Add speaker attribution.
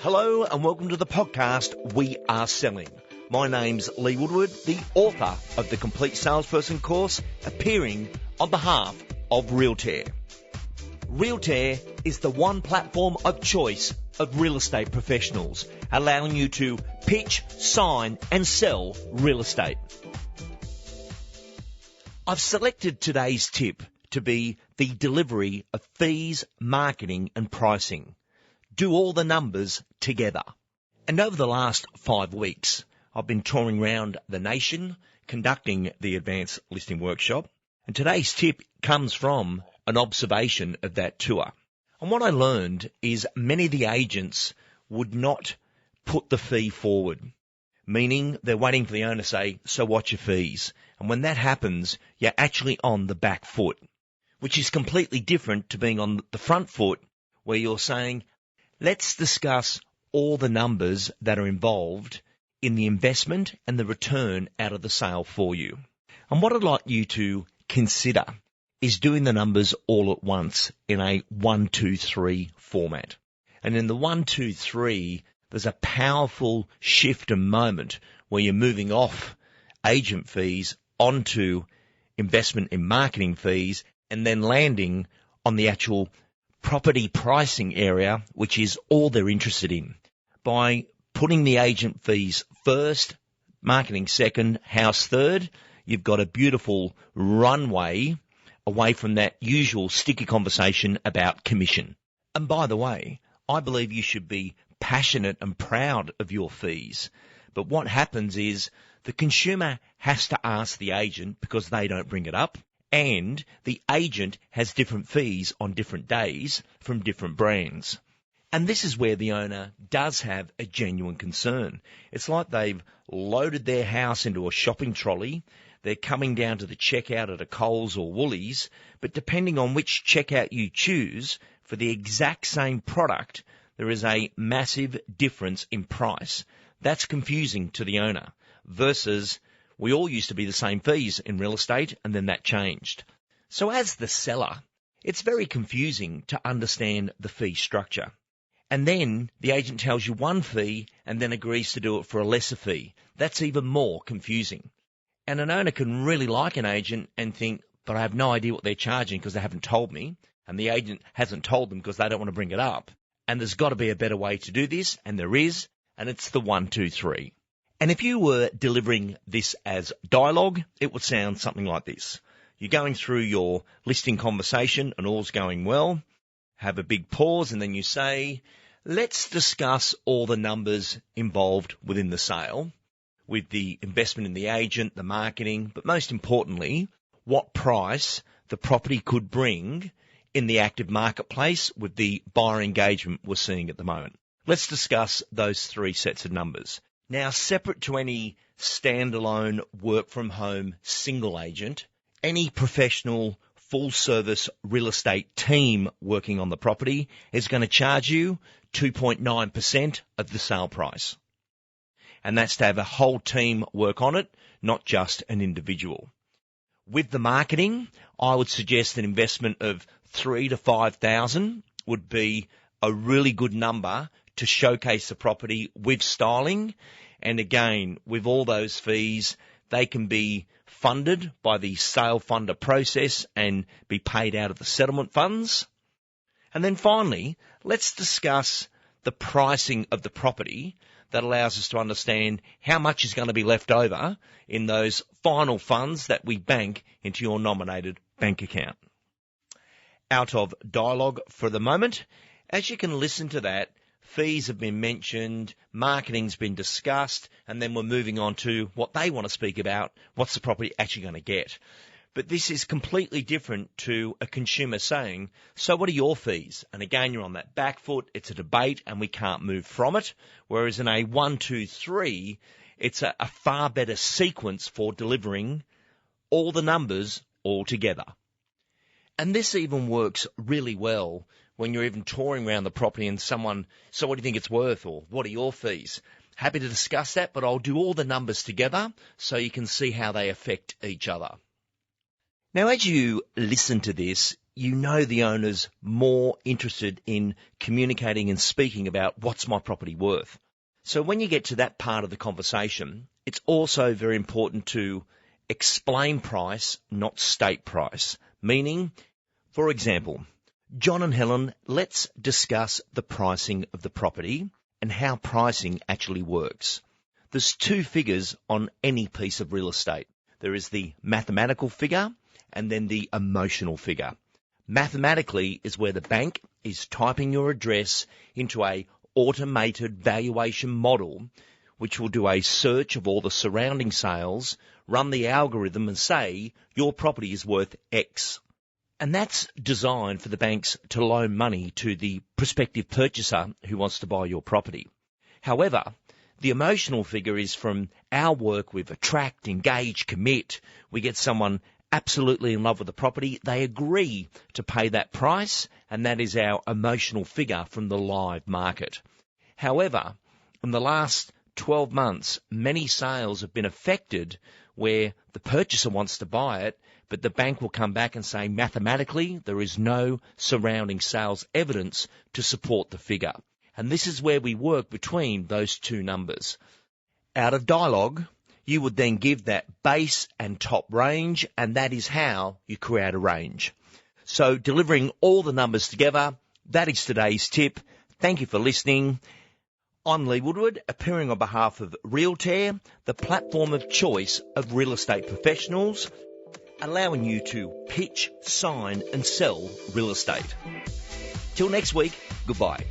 Speaker 1: Hello and welcome to the podcast We Are Selling. My name's Lee Woodward, the author of the Complete Salesperson course, appearing on behalf of Realtair. Realtair is the one platform of choice of real estate professionals, allowing you to pitch, sign and sell real estate. I've selected today's tip to be the delivery of fees, marketing and pricing. Do all the numbers together. And over the last 5 weeks, I've been touring around the nation, conducting the Advanced Listing Workshop. And today's tip comes from an observation of that tour. And what I learned is many of the agents would not put the fee forward, meaning they're waiting for the owner to say, so what's your fees? And when that happens, you're actually on the back foot, which is completely different to being on the front foot where you're saying, let's discuss all the numbers that are involved in the investment and the return out of the sale for you. And what I'd like you to consider is doing the numbers all at once in a 1, 2, 3 format. And in the 1, 2, 3, there's a powerful shift and moment where you're moving off agent fees onto investment in marketing fees and then landing on the actual property pricing area, which is all they're interested in. By putting the agent fees first, marketing second, house third, you've got a beautiful runway away from that usual sticky conversation about commission. And by the way, I believe you should be passionate and proud of your fees. But what happens is the consumer has to ask the agent because they don't bring it up. And the agent has different fees on different days from different brands. And this is where the owner does have a genuine concern. It's like they've loaded their house into a shopping trolley. They're coming down to the checkout at a Coles or Woolies, but depending on which checkout you choose for the exact same product, there is a massive difference in price. That's confusing to the owner versus we all used to be the same fees in real estate, and then that changed. So as the seller, it's very confusing to understand the fee structure. And then the agent tells you one fee and then agrees to do it for a lesser fee. That's even more confusing. And an owner can really like an agent and think, but I have no idea what they're charging because they haven't told me, and the agent hasn't told them because they don't want to bring it up. And there's got to be a better way to do this, and there is, and it's the 1, 2, 3. And if you were delivering this as dialogue, it would sound something like this. You're going through your listing conversation and all's going well. Have a big pause and then you say, let's discuss all the numbers involved within the sale with the investment in the agent, the marketing, but most importantly, what price the property could bring in the active marketplace with the buyer engagement we're seeing at the moment. Let's discuss those 3 sets of numbers. Now, separate to any standalone work-from-home single agent, any professional full-service real estate team working on the property is going to charge you 2.9% of the sale price. And that's to have a whole team work on it, not just an individual. With the marketing, I would suggest an investment of $3,000 to $5,000 would be a really good number to showcase the property with styling. And again, with all those fees, they can be funded by the sale funder process and be paid out of the settlement funds. And then finally, let's discuss the pricing of the property that allows us to understand how much is going to be left over in those final funds that we bank into your nominated bank account. Out of dialogue for the moment, as you can listen to that, fees have been mentioned, marketing's been discussed, and then we're moving on to what they want to speak about, what's the property actually going to get. But this is completely different to a consumer saying, so what are your fees? And again, you're on that back foot, it's a debate, and we can't move from it. Whereas in a 1, 2, 3, it's a far better sequence for delivering all the numbers all together. And this even works really well when you're even touring around the property and someone, so what do you think it's worth, or what are your fees? Happy to discuss that, but I'll do all the numbers together so you can see how they affect each other. Now, as you listen to this, you know the owner's more interested in communicating and speaking about what's my property worth. So when you get to that part of the conversation, it's also very important to explain price, not state price. Meaning, for example, John and Helen, let's discuss the pricing of the property and how pricing actually works. There's two figures on any piece of real estate. There is the mathematical figure and then the emotional figure. Mathematically is where the bank is typing your address into a automated valuation model, which will do a search of all the surrounding sales, run the algorithm and say your property is worth X. And that's designed for the banks to loan money to the prospective purchaser who wants to buy your property. However, the emotional figure is from our work with attract, engage, commit. We get someone absolutely in love with the property. They agree to pay that price, and that is our emotional figure from the live market. However, in the last 12 months, many sales have been affected where the purchaser wants to buy it, but the bank will come back and say mathematically there is no surrounding sales evidence to support the figure. And this is where we work between those two numbers. Out of dialogue, you would then give that base and top range, and that is how you create a range. So delivering all the numbers together, that is today's tip. Thank you for listening. I'm Lee Woodward, appearing on behalf of Realtair, the platform of choice of real estate professionals, allowing you to pitch, sign and sell real estate. Till next week, goodbye.